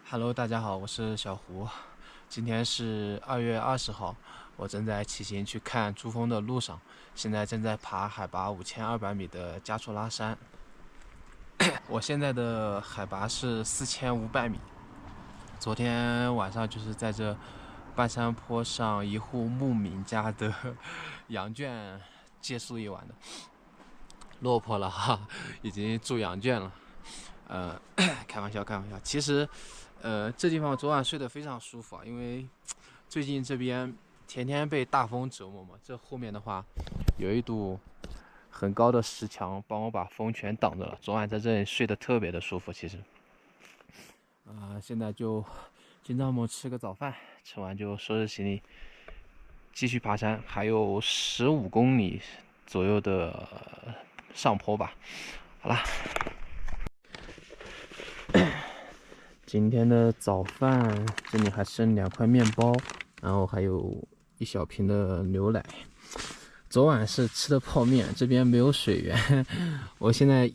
Hello，大家好，我是小胡。今天是2月20号，我正在骑行去看珠峰的路上，现在正在爬海拔5200米的加措拉山。我现在的海拔是4500米。昨天晚上就是在这半山坡上一户牧民家的羊圈借宿一晚的，落魄了哈，已经住羊圈了。开玩笑，开玩笑。其实，这地方昨晚睡得非常舒服啊，因为最近这边天天被大风折磨嘛。这后面的话，有一堵很高的石墙，帮我把风全挡着了。昨晚在这里睡得特别的舒服，其实。现在就进帐篷吃个早饭，吃完就收拾行李，继续爬山，还有15公里左右的上坡吧。好啦。今天的早饭这里还剩2块面包，然后还有1小瓶的牛奶。昨晚是吃的泡面，这边没有水源，我现在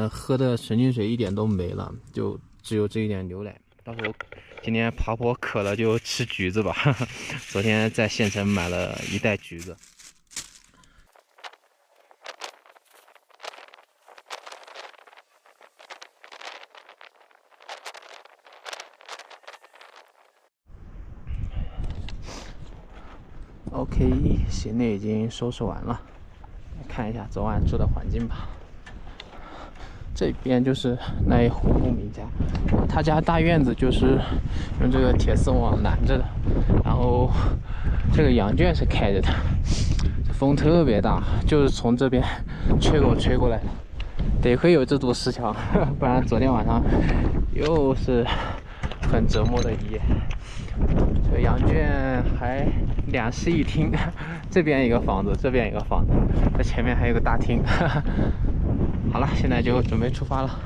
喝的纯净水一点都没了，就只有这一点牛奶。到时候今天爬坡渴了就吃橘子吧。昨天在县城买了1袋橘子。OK， 行李已经收拾完了，看一下昨晚住的环境吧。这边就是那一户牧民家，他家大院子就是用这个铁丝网拦着的，然后这个羊圈是开着的，风特别大，就是从这边吹给我吹过来的。得亏有这堵石墙，不然昨天晚上又是很折磨的一夜。这个羊圈还2室1厅，这边一个房子，这边一个房子，这前面还有个大厅。好了，现在就准备出发了。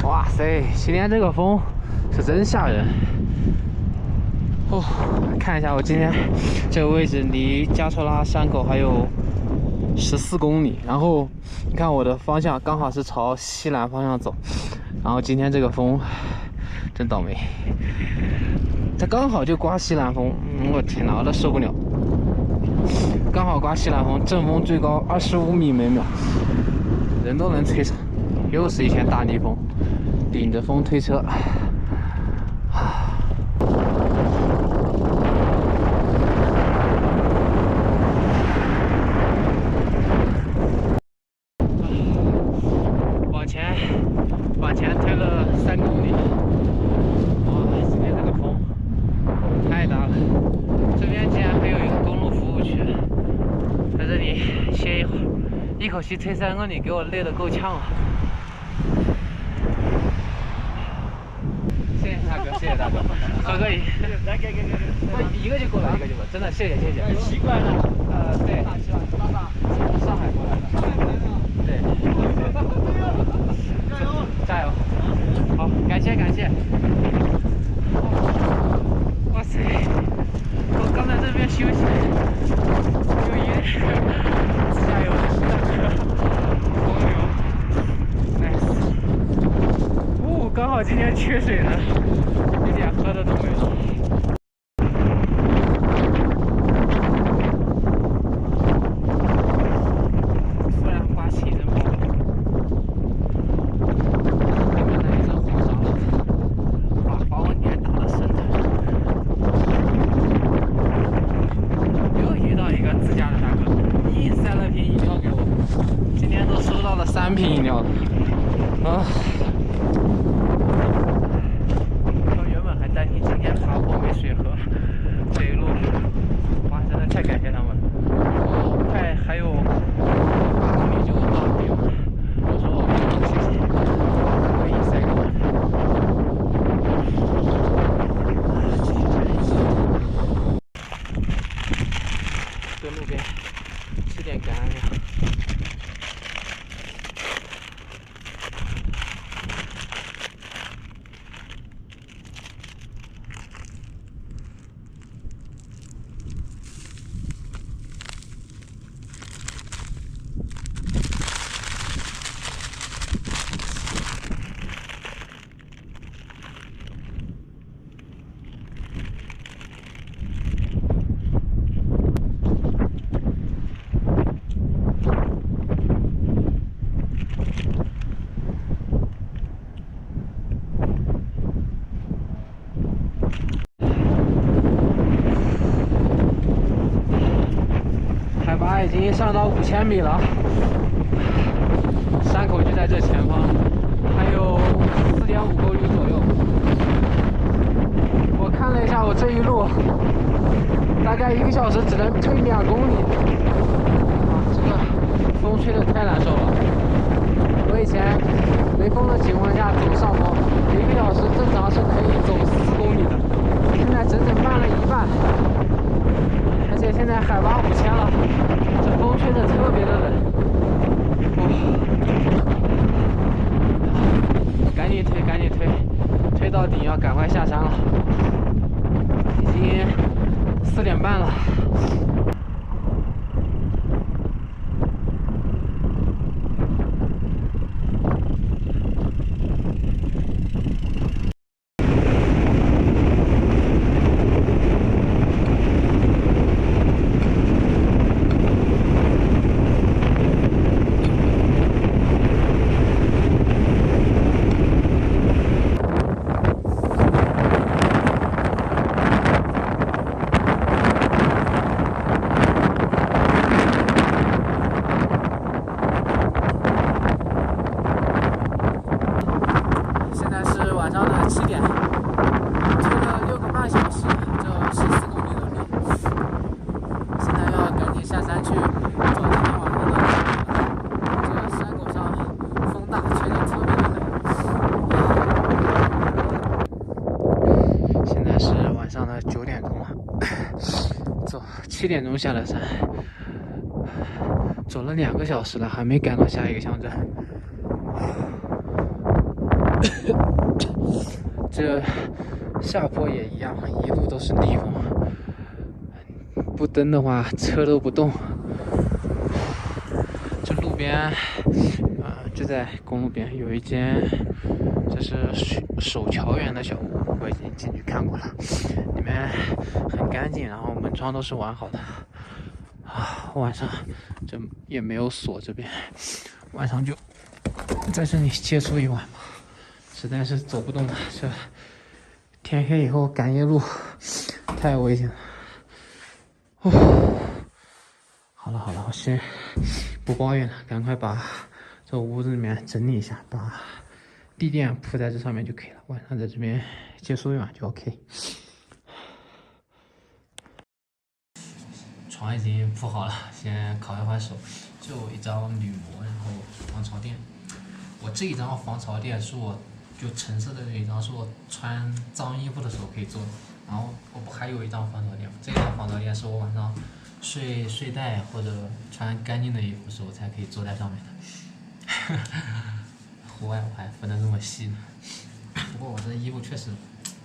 哇塞，今天这个风是真吓人哦！看一下我今天这个位置，离加措拉山口还有14公里。然后你看我的方向刚好是朝西南方向走，然后今天这个风真倒霉，它刚好就刮西南风。我天哪，我都受不了！刚好刮西南风，阵风最高25米每秒，人都能吹散。又是一天大逆风。顶着风推车，往前推了3公里。哇，今天这个风太大了。这边竟然还有一个公路服务区，在这里歇一会儿，一口气推3公里，给我累得够呛啊！谢谢大哥，谢谢大哥，喝个饮，来给，一个就够了，一个就够了，真的谢谢。习惯了，对，爸爸从上海过来的，对，加油，好，感谢。哇塞，我刚在这边休息，有一加油，风流 ，nice， 刚好今天缺水呢，一点喝的都没有。突然刮起一阵暴风，对面那一阵黄沙浪，把我脸打得生疼。又遇到一个自驾的大哥，硬塞了瓶饮料给我，今天都收到了3瓶饮料了，我原本还担心今天爬坡没水喝，这一路，哇，真的太感谢他们了。快还有8公里就到了地方，我说我没有谢谢，我硬塞给我。点干呀。海拔已经上到5000米了，山口就在这前方，还有4.5公里左右。我看了一下，我这一路大概1个小时只能推2公里。啊，这个风吹得太难受了。我以前没风的情况下走上坡，1个小时正常是可以走4公里的，现在整整慢了1半。而且现在海拔5000了，这风吹得特别的冷。赶紧推，赶紧推，推到顶要赶快下山了。已经4点半了。7点钟下了山，走了2个小时了，还没赶到下一个乡镇。这下坡也一样，一路都是逆风，不蹬的话车都不动。这路边，就在公路边有一间，这是守桥员的小屋，我已经进去看过了，里面很干净，然后门窗都是完好的。晚上这也没有锁，这边晚上就在这里借宿一晚吧，实在是走不动了。这天黑以后赶夜路太危险了。好了好了，我先不抱怨了，赶快把这屋子里面整理一下，把地垫铺在这上面就可以了。晚上在这边借宿一晚就 OK。床已经铺好了，先烤一会儿手，就一张铝膜，然后防潮垫。我这一张防潮垫是我就橙色的那一张，是我穿脏衣服的时候可以做的。然后我不还有一张防潮垫，这张防潮垫是我晚上睡袋或者穿干净的衣服的时候才可以坐在上面的。户外我还分得这么细呢。不过我这衣服确实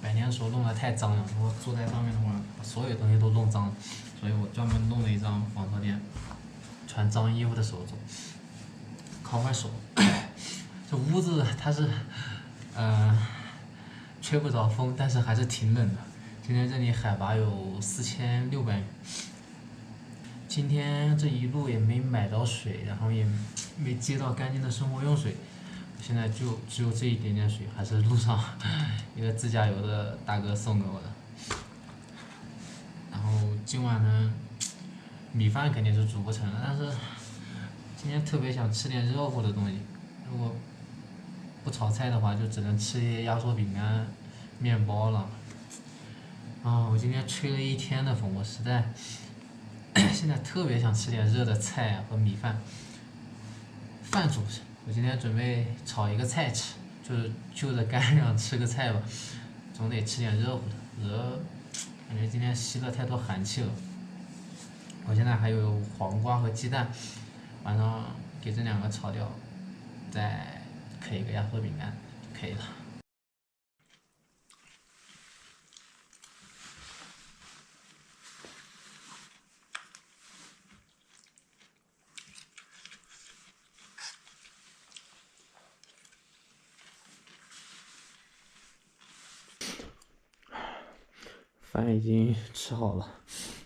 白天的时候弄得太脏了，如果坐在上面的话，把所有东西都弄脏了。所以我专门弄了一张防潮垫，穿脏衣服的时候走，烤会手。这屋子它是，吹不着风，但是还是挺冷的。今天这里海拔有4600米，今天这一路也没买到水，然后也没接到干净的生活用水，现在就只有这一点点水，还是路上一个自驾游的大哥送给我的。然后今晚呢，米饭肯定是煮不成了，但是今天特别想吃点热乎的东西。如果不炒菜的话，就只能吃一些压缩饼干、面包了。我今天吹了一天的风，我实在现在特别想吃点热的菜和米饭。饭煮不成，我今天准备炒一个菜吃，就是就着干粮吃个菜吧，总得吃点热乎的。感觉今天吸了太多寒气了。我现在还有黄瓜和鸡蛋，晚上给这2个炒掉，再啃一个压缩饼干就可以了。饭已经吃好了，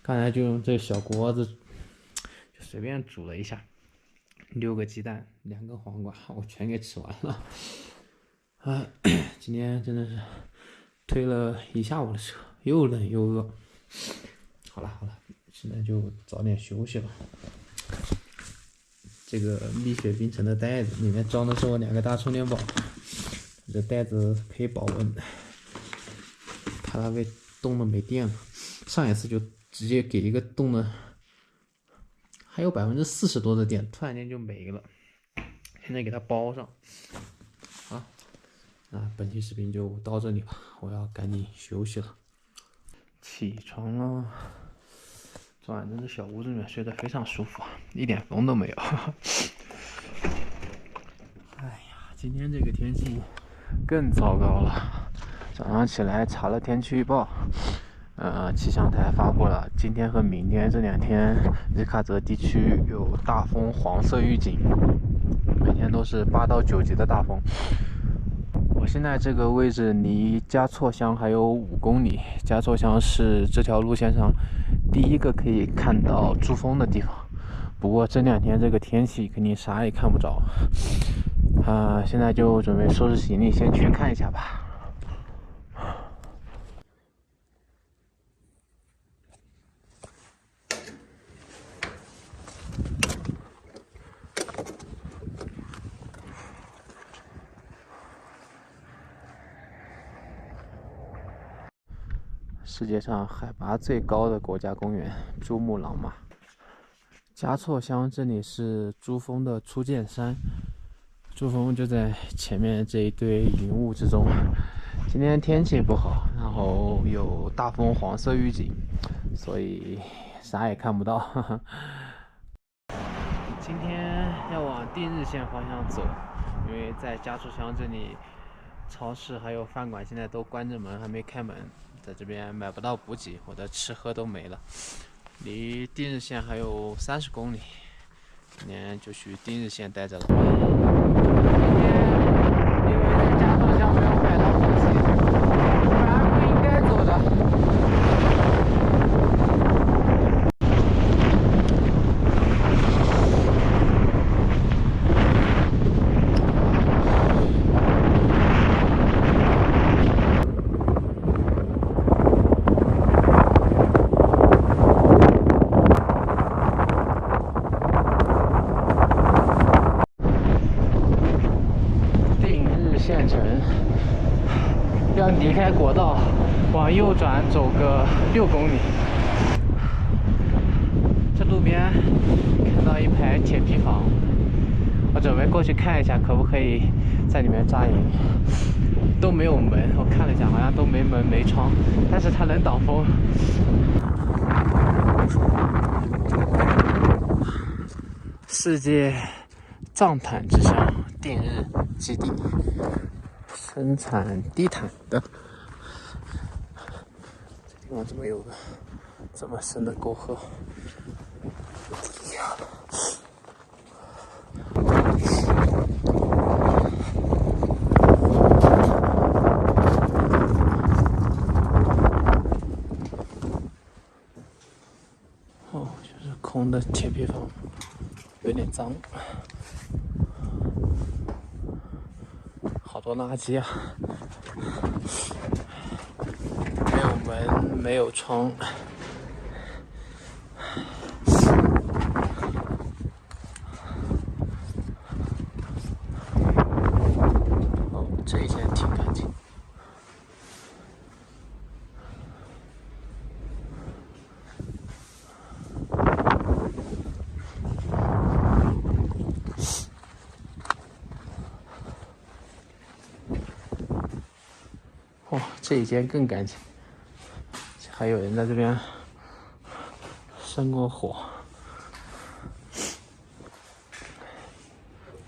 刚才就用这小锅子就随便煮了一下，6个鸡蛋，2个黄瓜，我全给吃完了。啊，今天真的是推了一下午的车，又冷又饿。好了，现在就早点休息吧。这个蜜雪冰城的袋子里面装的是我2个大充电宝，这袋子可以保温，怕它被冻的没电了。上一次就直接给一个冻的还有40%多的电，突然间就没了。现在给它包上。好，那本期视频就到这里吧，我要赶紧休息了。起床了，昨晚真的小屋子里面睡得非常舒服，一点风都没有。哎呀，今天这个天气更糟糕了。早上起来查了天气预报，气象台发布了今天和明天这2天日喀则地区有大风黄色预警，每天都是8到9级的大风。我现在这个位置离嘉措乡还有5公里，嘉措乡是这条路线上第一个可以看到珠峰的地方。不过这2天这个天气肯定啥也看不着，现在就准备收拾行李先去看一下吧。世界上海拔最高的国家公园珠穆朗玛。嘉措乡这里是珠峰的初见山，珠峰就在前面这一堆云雾之中。今天天气不好，然后有大风黄色预警，所以啥也看不到。今天要往定日县方向走，因为在嘉措乡这里，超市还有饭馆现在都关着门，还没开门，在这边买不到补给，我的吃喝都没了。离定日县还有30公里，今天就去定日县待着了。今天因为在嘉措乡没有买到补给，本来不应该走的。县城要离开国道，往右转走个6公里。这路边看到一排铁皮房，我准备过去看一下，可不可以在里面扎营。都没有门，我看了一下，好像都没门没窗，但是它能挡风。世界藏毯之乡定日基地，生产地毯的。这地方怎么有个这么深的沟壑？哦，就是空的铁皮房，有点脏。好多垃圾啊！没有门，没有窗。哦，这一间挺干净。哦，这一间更干净，还有人在这边生过火。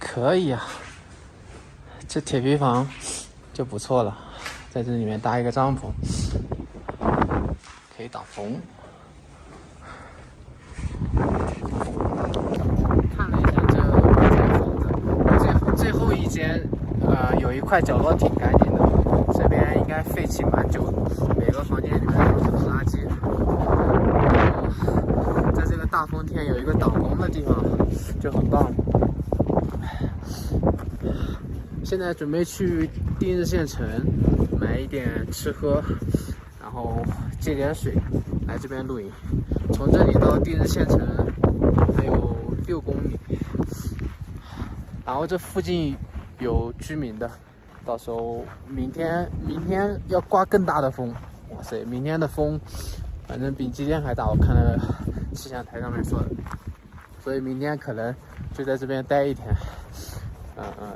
可以啊，这铁皮房就不错了，在这里面搭一个帐篷，可以挡风。看了一下这房子，最后一间，有一块角落挺干净的，这边应该废弃蛮久的，每个房间里面都是垃圾。在这个大风天有一个挡风的地方就很棒。现在准备去定日县城买一点吃喝，然后接点水，来这边露营。从这里到定日县城还有6公里，然后这附近有居民的，到时候明天要刮更大的风，哇塞，明天的风反正比今天还大，我看了气象台上面说的，所以明天可能就在这边待一天。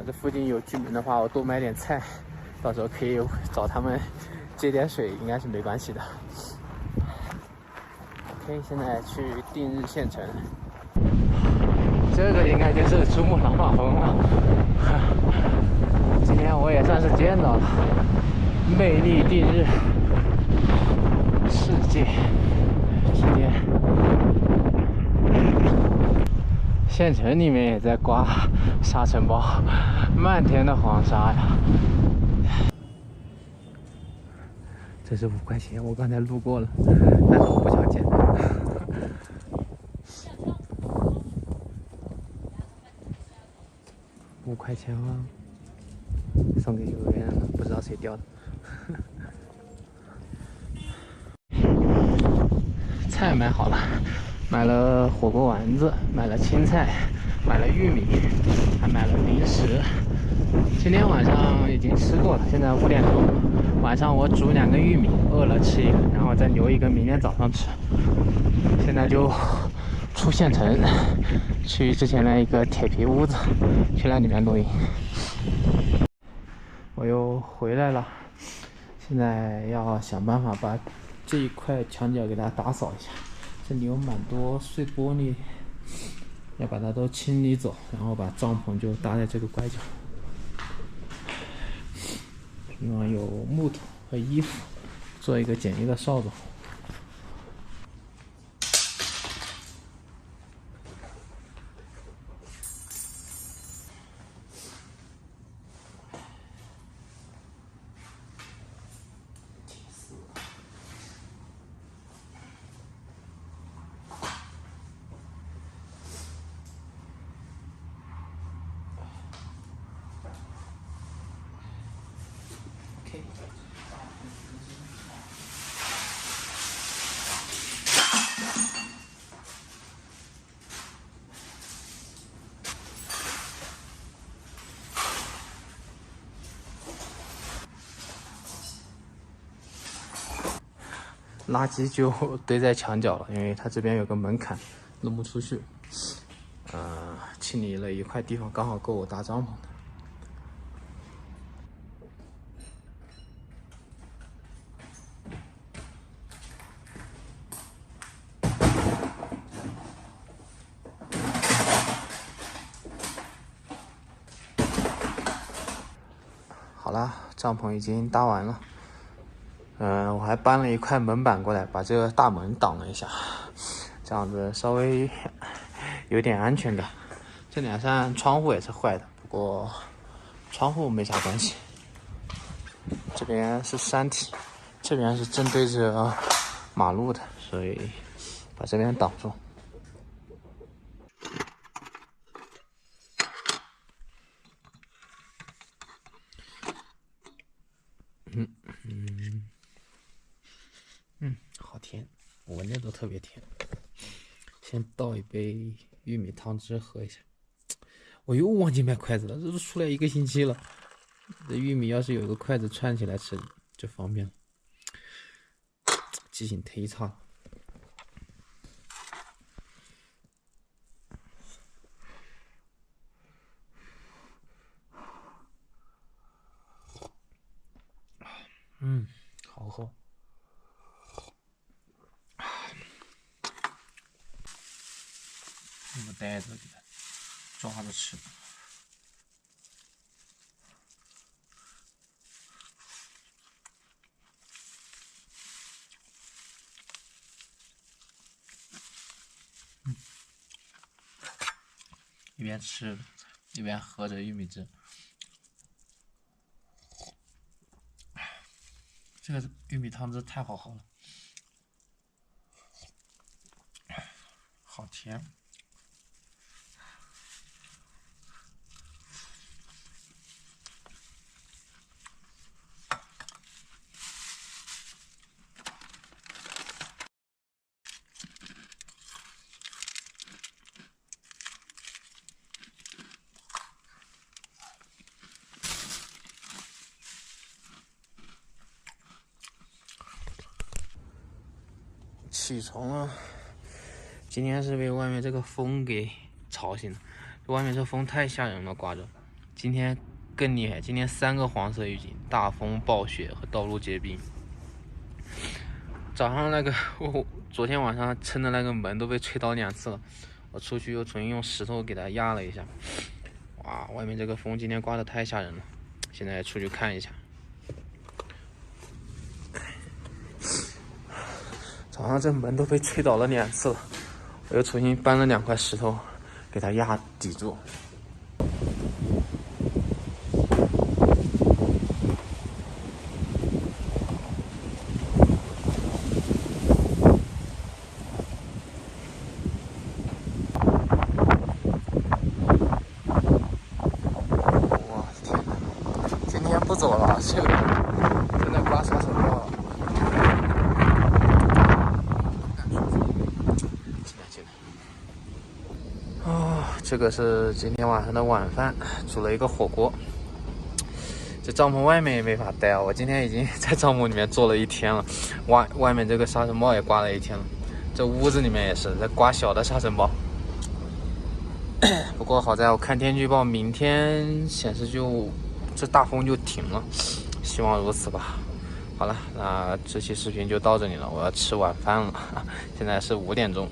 这附近有居民的话，我多买点菜，到时候可以找他们接点水，应该是没关系的。OK， 现在去定日县城，这个应该就是珠穆朗玛峰了。今天我也算是见到了，魅力定日，世界今天。县城里面也在刮沙尘暴，漫天的黄沙呀！这是5块钱，我刚才路过了，但是我不想捡。5块钱啊，送给幼儿园了，不知道谁掉的。菜买好了，买了火锅丸子，买了青菜，买了玉米，还买了零食。今天晚上已经吃过了，现在5点多。晚上我煮2个玉米，饿了吃一个，然后再留一个明天早上吃。现在就出县城，去之前的一个铁皮屋子，去那里面露营。我又回来了，现在要想办法把这一块墙角给它打扫一下，这里有蛮多碎玻璃，要把它都清理走，然后把帐篷就搭在这个拐角。地方有木头和衣服，做一个简易的扫帚。垃圾就堆在墙角了，因为它这边有个门槛，弄不出去。清理了一块地方，刚好够我搭帐篷的。好啦，帐篷已经搭完了。我还搬了一块门板过来，把这个大门挡了一下，这样子稍微有点安全感。这2扇窗户也是坏的，不过窗户没啥关系。这边是山体，这边是正对着马路的，所以把这边挡住。好甜，我闻着都特别甜。先倒一杯玉米汤汁喝一下。我又忘记买筷子了，这都出来1个星期了。这玉米要是有个筷子串起来吃就方便了，记性忒差了。好喝。用个袋子给它抓着吃。一边吃一边喝着玉米汁。这个玉米汤汁太好喝了，好甜。起床了，今天是被外面这个风给吵醒了。外面这风太吓人了，刮着。今天更厉害，今天3个黄色预警：大风、暴雪和道路结冰。早上那个昨天晚上撑的那个门都被吹倒2次了，我出去又重新用石头给它压了一下。哇，外面这个风今天刮得太吓人了，现在出去看一下。早上这门都被吹倒了2次了，我又重新搬了2块石头给它压抵住。哇天哪，今天不走了，这个真的刮痧手掉了。这个是今天晚上的晚饭，煮了一个火锅。这帐篷外面也没法待啊！我今天已经在帐篷里面坐了1天了，外面这个沙尘暴也刮了1天了，这屋子里面也是在刮小的沙尘暴。不过好在我看天气预报，明天显示这大风就停了，希望如此吧。好了，那这期视频就到这里了，我要吃晚饭了，现在是5点钟。